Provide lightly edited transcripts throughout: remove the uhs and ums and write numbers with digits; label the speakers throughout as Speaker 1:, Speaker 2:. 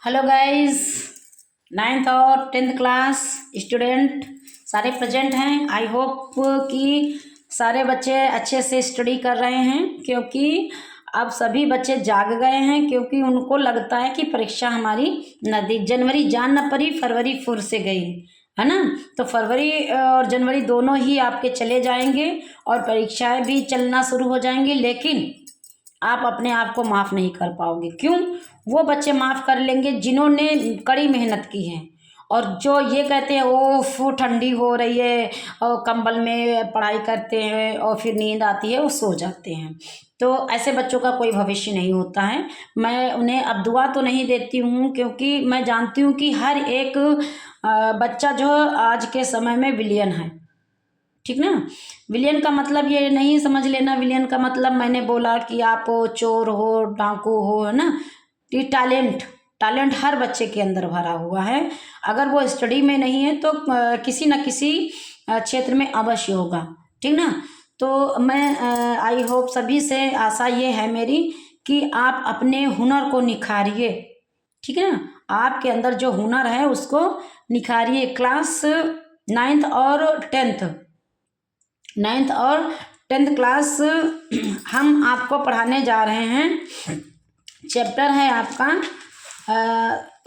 Speaker 1: Hello guys, 9th और 10th class student सारे present हैं। आई होप कि सारे बच्चे अच्छे से स्टडी कर रहे हैं, क्योंकि अब सभी बच्चे जाग गए हैं, क्योंकि उनको लगता है कि परीक्षा हमारी नज़दीक। जनवरी जान न पड़ी, फरवरी फुर से गई, है ना। तो फरवरी और जनवरी दोनों ही आपके चले जाएंगे और परीक्षाएं भी चलना शुरू हो जाएंगी, लेकिन आप अपने आप को माफ़ नहीं कर पाओगे। क्यों? वो बच्चे माफ़ कर लेंगे जिन्होंने कड़ी मेहनत की है, और जो ये कहते हैं ओफ ठंडी हो रही है और कंबल में पढ़ाई करते हैं और फिर नींद आती है वो सो जाते हैं, तो ऐसे बच्चों का कोई भविष्य नहीं होता है। मैं उन्हें अब दुआ तो नहीं देती हूँ, क्योंकि मैं जानती हूँ कि हर एक बच्चा जो आज के समय में विलियन है, ठीक ना। विलियन का मतलब ये नहीं समझ लेना, विलियन का मतलब मैंने बोला कि आप चोर हो, डाकू हो, है ना। ये टैलेंट हर बच्चे के अंदर भरा हुआ है। अगर वो स्टडी में नहीं है तो किसी न किसी क्षेत्र में अवश्य होगा, ठीक ना। तो मैं आई होप सभी से आशा ये है मेरी कि आप अपने हुनर को निखारिए, ठीक है ना। आपके अंदर जो हुनर है उसको निखारिए। क्लास 9th और 10th क्लास हम आपको पढ़ाने जा रहे हैं। चैप्टर है आपका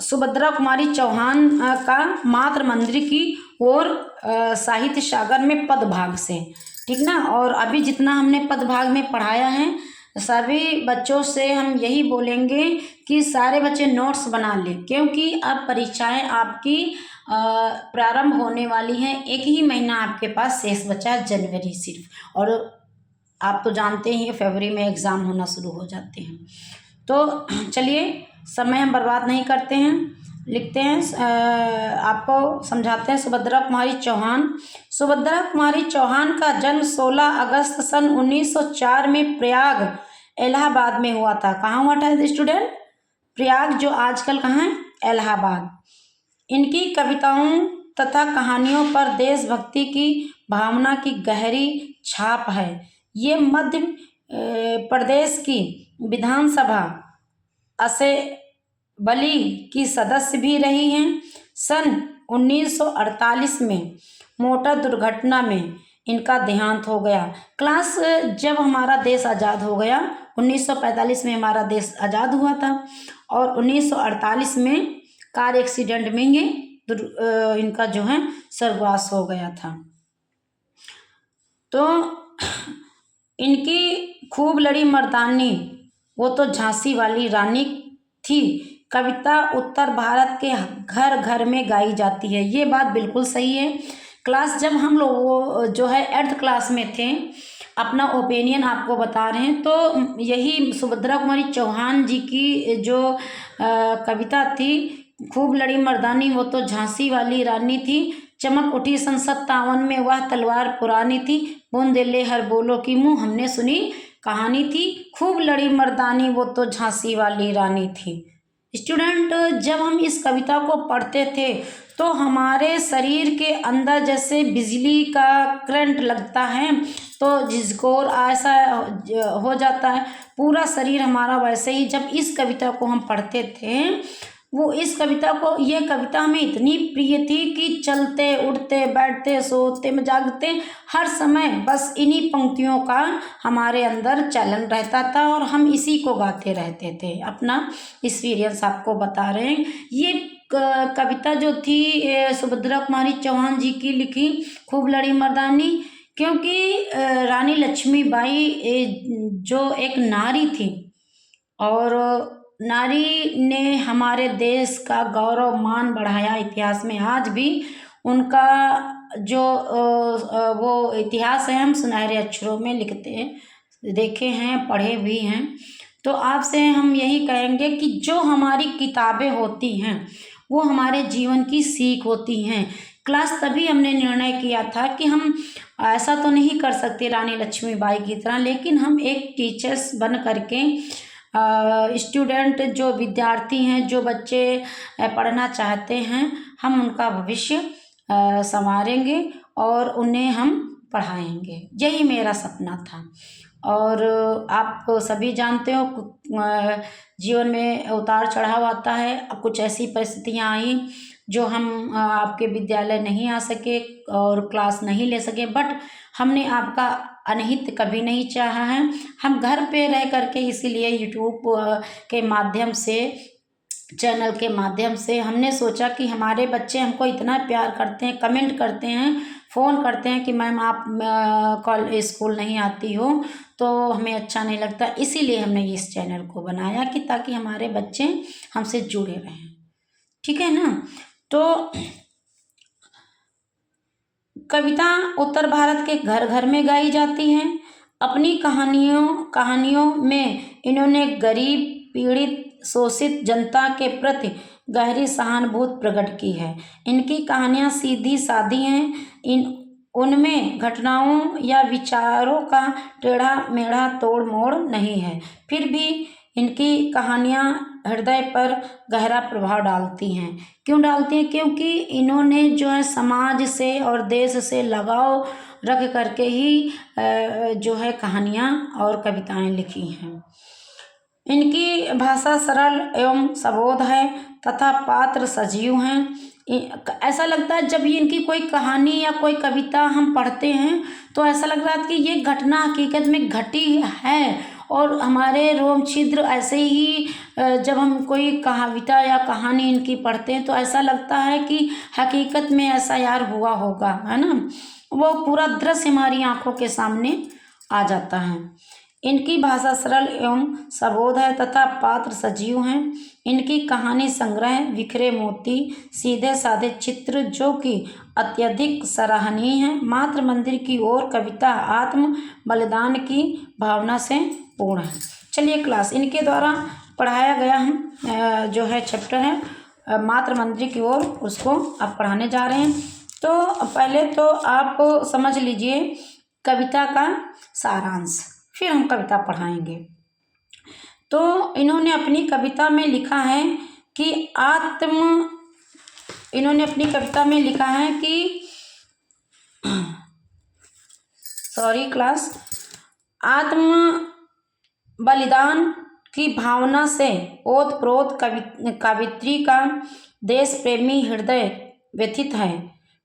Speaker 1: सुभद्रा कुमारी चौहान का मातृ मंदिर की ओर साहित्य सागर में पद भाग से, ठीक ना। और अभी जितना हमने पद भाग में पढ़ाया है, सभी बच्चों से हम यही बोलेंगे कि सारे बच्चे नोट्स बना लें, क्योंकि अब परीक्षाएं आपकी प्रारंभ होने वाली हैं। एक ही महीना आपके पास शेष बचा है, जनवरी सिर्फ, और आप तो जानते ही फरवरी में एग्ज़ाम होना शुरू हो जाते हैं। तो चलिए, समय हम बर्बाद नहीं करते हैं, लिखते हैं, आपको समझाते हैं। सुभद्रा कुमारी चौहान का जन्म 16 अगस्त सन 1904 में प्रयाग इलाहाबाद में हुआ था। कहाँ हुआ था स्टूडेंट? प्रयाग, जो आजकल कहाँ है? इलाहाबाद। इनकी कविताओं तथा कहानियों पर देशभक्ति की भावना की गहरी छाप है। ये मध्य प्रदेश की विधानसभा असेंबली की सदस्य भी रही हैं। सन 1948 में मोटर दुर्घटना में इनका देहांत हो गया। क्लास जब हमारा देश आज़ाद हो गया, 1945 में हमारा देश आज़ाद हुआ था, और 1948 में कार एक्सीडेंट में ये इनका जो है स्वर्गवास हो गया था। तो इनकी खूब लड़ी मर्दानी, वो तो झांसी वाली रानी थी। कविता उत्तर भारत के घर घर में गाई जाती है, ये बात बिल्कुल सही है। क्लास जब हम लोग जो है 8th क्लास में थे, अपना ओपिनियन आपको बता रहे हैं, तो यही सुभद्रा कुमारी चौहान जी की जो कविता थी, खूब लड़ी मर्दानी, वो तो झांसी वाली रानी थी, चमक उठी सन 57 में वह तलवार पुरानी थी, बूंदेले हर बोलो की मुँह हमने सुनी कहानी थी, खूब लड़ी मर्दानी, वो तो झांसी वाली रानी थी। स्टूडेंट, जब हम इस कविता को पढ़ते थे तो हमारे शरीर के अंदर जैसे बिजली का करंट लगता है, तो झिझकोर ऐसा हो जाता है पूरा शरीर हमारा। वैसे ही जब इस कविता को हम पढ़ते थे, ये कविता हमें इतनी प्रिय थी कि चलते उठते बैठते सोते में जागते हर समय बस इन्हीं पंक्तियों का हमारे अंदर चलन रहता था, और हम इसी को गाते रहते थे। अपना एक्सपीरियंस आपको बता रहे हैं। ये कविता जो थी सुभद्रा कुमारी चौहान जी की लिखी, खूब लड़ी मर्दानी, क्योंकि रानी लक्ष्मीबाई जो एक नारी थी, और नारी ने हमारे देश का गौरव मान बढ़ाया इतिहास में। आज भी उनका जो वो इतिहास है, हम सुनहरे अक्षरों में लिखते हैं, देखे हैं, पढ़े भी हैं। तो आपसे हम यही कहेंगे कि जो हमारी किताबें होती हैं वो हमारे जीवन की सीख होती हैं। क्लास तभी हमने निर्णय किया था कि हम ऐसा तो नहीं कर सकते रानी लक्ष्मीबाई की तरह, लेकिन हम एक टीचर्स बन करके स्टूडेंट जो विद्यार्थी हैं, जो बच्चे पढ़ना चाहते हैं, हम उनका भविष्य संवारेंगे और उन्हें हम पढ़ाएंगे। यही मेरा सपना था। और आप सभी जानते हो जीवन में उतार चढ़ाव आता है। अब कुछ ऐसी परिस्थितियाँ आई जो हम आपके विद्यालय नहीं आ सके और क्लास नहीं ले सके, बट हमने आपका अनहित कभी नहीं चाहा है। हम घर पे रह करके इसीलिए यूट्यूब के माध्यम से, चैनल के माध्यम से हमने सोचा कि हमारे बच्चे हमको इतना प्यार करते हैं, कमेंट करते हैं, फ़ोन करते हैं कि मैम आप स्कूल नहीं आती हो तो हमें अच्छा नहीं लगता, इसीलिए हमने इस चैनल को बनाया कि ताकि हमारे बच्चे हमसे जुड़े रहें। ठीक है ना। तो कविता उत्तर भारत के घर घर में गाई जाती हैं। अपनी कहानियों में इन्होंने गरीब, पीड़ित, शोषित जनता के प्रति गहरी सहानुभूति प्रकट की है। इनकी कहानियाँ सीधी सादी हैं। उनमें घटनाओं या विचारों का टेढ़ा मेढ़ा तोड़ मोड़ नहीं है। फिर भी इनकी कहानियाँ हृदय पर गहरा प्रभाव डालती हैं। क्यों डालती हैं? क्योंकि इन्होंने जो है समाज से और देश से लगाव रख करके ही जो है कहानियाँ और कविताएं लिखी हैं। इनकी भाषा सरल एवं सबोध है तथा पात्र सजीव हैं। ऐसा लगता है जब ये इनकी कोई कहानी या कोई कविता हम पढ़ते हैं तो ऐसा लग रहा है कि ये घटना हकीकत में घटी है, और हमारे रोम छिद्र ऐसे ही जब हम कोई कविता या कहानी इनकी पढ़ते हैं तो ऐसा लगता है कि हकीकत में ऐसा यार हुआ होगा, है ना। वो पूरा दृश्य हमारी आंखों के सामने आ जाता है। इनकी भाषा सरल एवं सबोध है तथा पात्र सजीव हैं। इनकी कहानी संग्रह बिखरे मोती, सीधे साधे चित्र जो कि अत्यधिक सराहनीय हैं। मातृ मंदिर की ओर कविता आत्म बलिदान की भावना से पूर्ण है। चलिए क्लास इनके द्वारा पढ़ाया गया हम जो है चैप्टर है मातृ मंदिर की ओर, उसको अब पढ़ाने जा रहे हैं। तो पहले तो आप समझ लीजिए कविता का सारांश, फिर हम कविता पढ़ाएंगे। तो इन्होंने अपनी कविता में लिखा है कि इन्होंने अपनी कविता में लिखा है कि आत्म बलिदान की भावना से ओतप्रोत कवित्री का देश प्रेमी हृदय व्यथित है,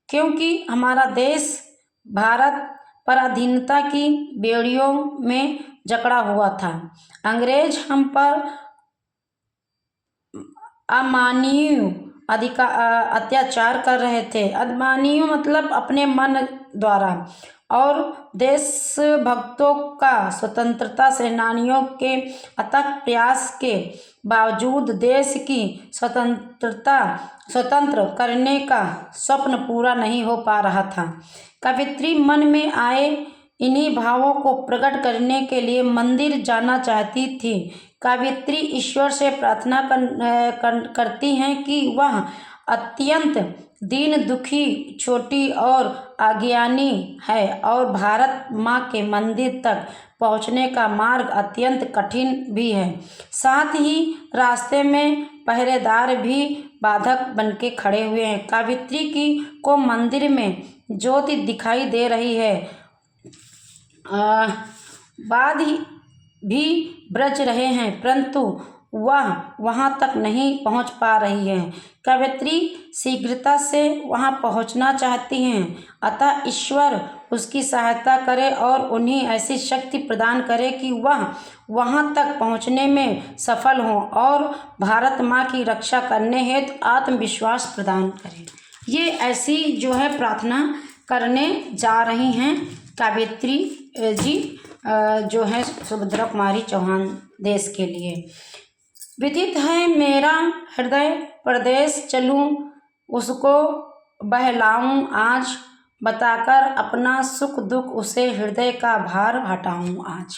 Speaker 1: क्योंकि हमारा देश भारत पराधीनता की बेड़ियों में जकड़ा हुआ था। अंग्रेज हम पर अमानवीय अत्याचार कर रहे थे। अमानवीय मतलब अपने मन द्वारा, और देशभक्तों का स्वतंत्रता सेनानियों के अथक प्रयास के बावजूद देश की स्वतंत्र करने का स्वप्न पूरा नहीं हो पा रहा था। कवित्री मन में आए इन्हीं भावों को प्रकट करने के लिए मंदिर जाना चाहती थी। कवित्री ईश्वर से प्रार्थना करती हैं कि वह अत्यंत दीन दुखी, छोटी और अज्ञानी है, और भारत माँ के मंदिर तक पहुँचने का मार्ग अत्यंत कठिन भी है। साथ ही रास्ते में पहरेदार भी बाधक बनके खड़े हुए हैं। कवित्री को मंदिर में ज्योति दिखाई दे रही है, बाद भी ब्रज रहे हैं, परंतु वह वहां तक नहीं पहुंच पा रही है। कवित्री शीघ्रता से वहां पहुंचना चाहती हैं, अतः ईश्वर उसकी सहायता करे और उन्हें ऐसी शक्ति प्रदान करे कि वह वहां तक पहुंचने में सफल हों और भारत माँ की रक्षा करने हेतु आत्मविश्वास प्रदान करें। ये ऐसी जो है प्रार्थना करने जा रही हैं कवित्री जी जो है सुभद्रा कुमारी चौहान देश के लिए। विदित है मेरा हृदय प्रदेश, चलूं उसको बहलाऊं आज, बताकर अपना सुख दुख उसे हृदय का भार हटाऊं आज।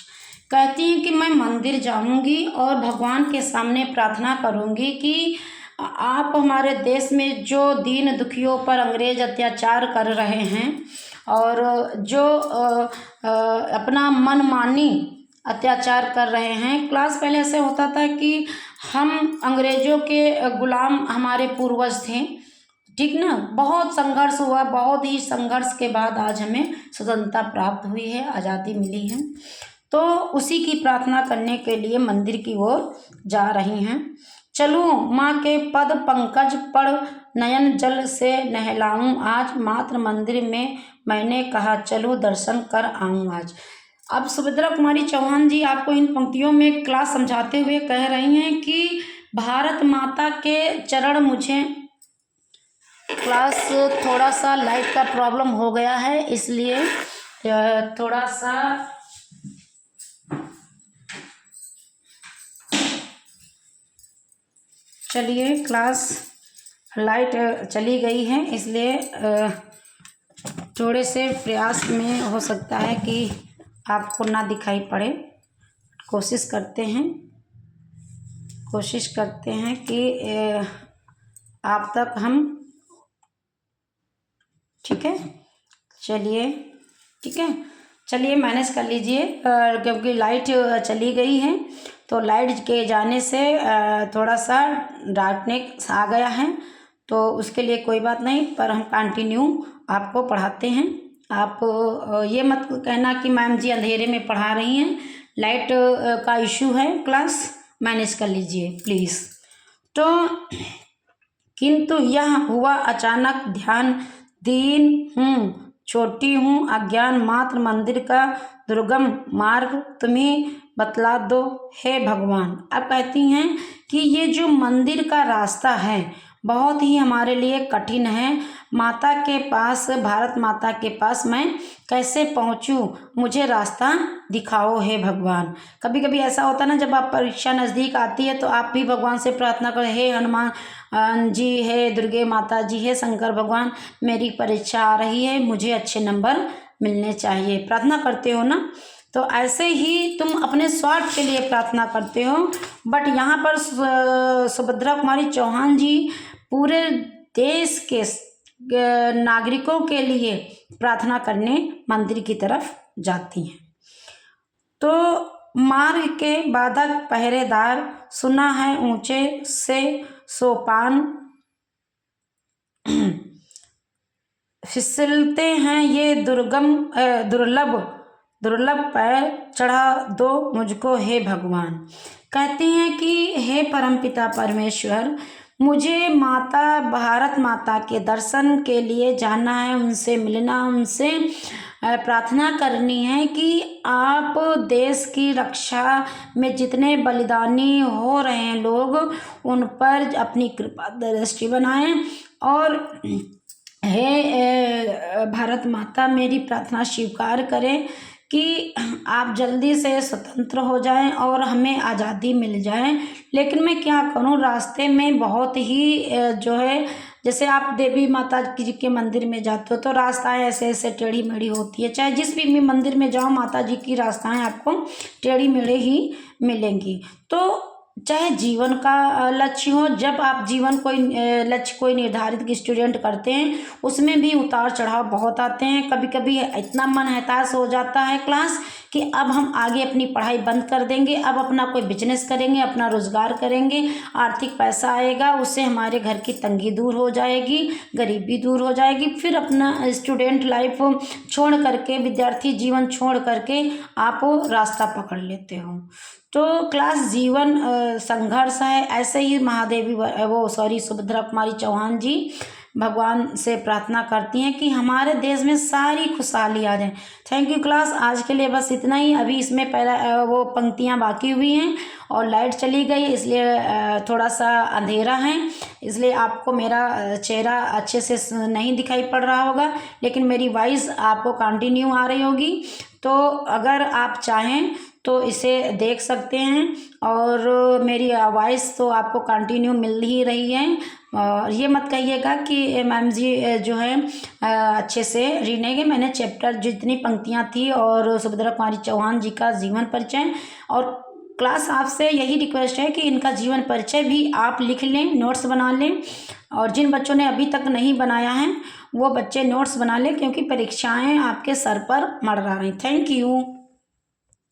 Speaker 1: कहती हैं कि मैं मंदिर जाऊंगी और भगवान के सामने प्रार्थना करूंगी कि आप हमारे देश में जो दीन दुखियों पर अंग्रेज अत्याचार कर रहे हैं और जो अपना मनमानी अत्याचार कर रहे हैं। क्लास पहले ऐसे होता था कि हम अंग्रेजों के गुलाम हमारे पूर्वज थे, ठीक ना। बहुत संघर्ष हुआ, बहुत ही संघर्ष के बाद आज हमें स्वतंत्रता प्राप्त हुई है, आज़ादी मिली है। तो उसी की प्रार्थना करने के लिए मंदिर की ओर जा रही हैं। चलूं माँ के पद पंकज पड़, नयन जल से नहलाऊं आज, मात्र मंदिर में मैंने कहा चलो दर्शन कर आऊं आज। अब सुभद्रा कुमारी चौहान जी आपको इन पंक्तियों में क्लास समझाते हुए कह रही हैं कि भारत माता के चरण मुझे, क्लास थोड़ा सा लाइट का प्रॉब्लम हो गया है, इसलिए थोड़ा सा चलिए, क्लास लाइट चली गई है, इसलिए थोड़े से प्रयास में हो सकता है कि आपको ना दिखाई पड़े। कोशिश करते हैं कि आप तक हम, ठीक है, चलिए, ठीक है, चलिए मैनेज कर लीजिए। क्योंकि लाइट चली गई है तो लाइट के जाने से थोड़ा सा डार्कनेस आ गया है, तो उसके लिए कोई बात नहीं, पर हम कंटिन्यू आपको पढ़ाते हैं। आप ये मत कहना कि मैम जी अंधेरे में पढ़ा रही हैं, लाइट का इशू है, क्लास मैनेज कर लीजिए प्लीज़। तो किंतु यह हुआ अचानक, ध्यान दीन हूँ, छोटी हूँ, अज्ञान मात्र, मंदिर का दुर्गम मार्ग तुम्हें बतला दो हे भगवान। अब कहती हैं कि ये जो मंदिर का रास्ता है बहुत ही हमारे लिए कठिन है, माता के पास, भारत माता के पास मैं कैसे पहुँचूँ, मुझे रास्ता दिखाओ हे भगवान। कभी कभी ऐसा होता है ना, जब आप परीक्षा नज़दीक आती है तो आप भी भगवान से प्रार्थना करें, हे हनुमान जी, हे दुर्गे माता जी, हे शंकर भगवान, मेरी परीक्षा आ रही है, मुझे अच्छे नंबर मिलने चाहिए, प्रार्थना करते हो ना। तो ऐसे ही तुम अपने स्वार्थ के लिए प्रार्थना करते हो, बट यहाँ पर सुभद्रा कुमारी चौहान जी पूरे देश के नागरिकों के लिए प्रार्थना करने मंदिर की तरफ जाती हैं। तो मार्ग के बाधक पहरेदार, सुना है ऊंचे से सोपान, फिसलते हैं ये दुर्लभ पैर, चढ़ा दो मुझको हे भगवान। कहती हैं कि हे परमपिता परमेश्वर, मुझे माता, भारत माता के दर्शन के लिए जाना है, उनसे मिलना, उनसे प्रार्थना करनी है कि आप देश की रक्षा में जितने बलिदानी हो रहे हैं लोग, उन पर अपनी कृपा दृष्टि बनाएं, और हे भारत माता मेरी प्रार्थना स्वीकार करें कि आप जल्दी से स्वतंत्र हो जाएं और हमें आज़ादी मिल जाए। लेकिन मैं क्या करूं, रास्ते में बहुत ही जो है, जैसे आप देवी माता जी के मंदिर में जाते हो तो रास्ताएं ऐसे ऐसे टेढ़ी मेढ़ी होती है, चाहे जिस भी मंदिर में जाओ माता जी की रास्ताएं आपको टेढ़ी मेढ़ी ही मिलेंगी। तो चाहे जीवन का लक्ष्य हो, जब आप जीवन कोई लक्ष्य कोई निर्धारित स्टूडेंट करते हैं उसमें भी उतार चढ़ाव बहुत आते हैं। कभी कभी इतना मन हताश हो जाता है क्लास कि अब हम आगे अपनी पढ़ाई बंद कर देंगे, अब अपना कोई बिजनेस करेंगे, अपना रोजगार करेंगे, आर्थिक पैसा आएगा, उससे हमारे घर की तंगी दूर हो जाएगी, गरीबी दूर हो जाएगी, फिर अपना स्टूडेंट लाइफ छोड़ करके, विद्यार्थी जीवन छोड़ करके आप रास्ता पकड़ लेते हो। तो क्लास जीवन संघर्ष है। ऐसे ही सुभद्रा कुमारी चौहान जी भगवान से प्रार्थना करती हैं कि हमारे देश में सारी खुशहाली आ जाए। थैंक यू क्लास, आज के लिए बस इतना ही। अभी इसमें पहला वो पंक्तियां बाकी हुई हैं और लाइट चली गई, इसलिए थोड़ा सा अंधेरा है, इसलिए आपको मेरा चेहरा अच्छे से नहीं दिखाई पड़ रहा होगा, लेकिन मेरी वॉइस आपको कंटिन्यू आ रही होगी। तो अगर आप चाहें तो इसे देख सकते हैं, और मेरी वॉइस तो आपको कंटिन्यू मिल ही रही है। और ये मत कहिएगा कि मैम जी जो है अच्छे से रीड नहीं गए। मैंने चैप्टर जितनी पंक्तियां थी और सुभद्रा कुमारी चौहान जी का जीवन परिचय, और क्लास आपसे यही रिक्वेस्ट है कि इनका जीवन परिचय भी आप लिख लें, नोट्स बना लें, और जिन बच्चों ने अभी तक नहीं बनाया है वो बच्चे नोट्स बना लें, क्योंकि परीक्षाएं आपके सर पर मंडरा रही। Thank you.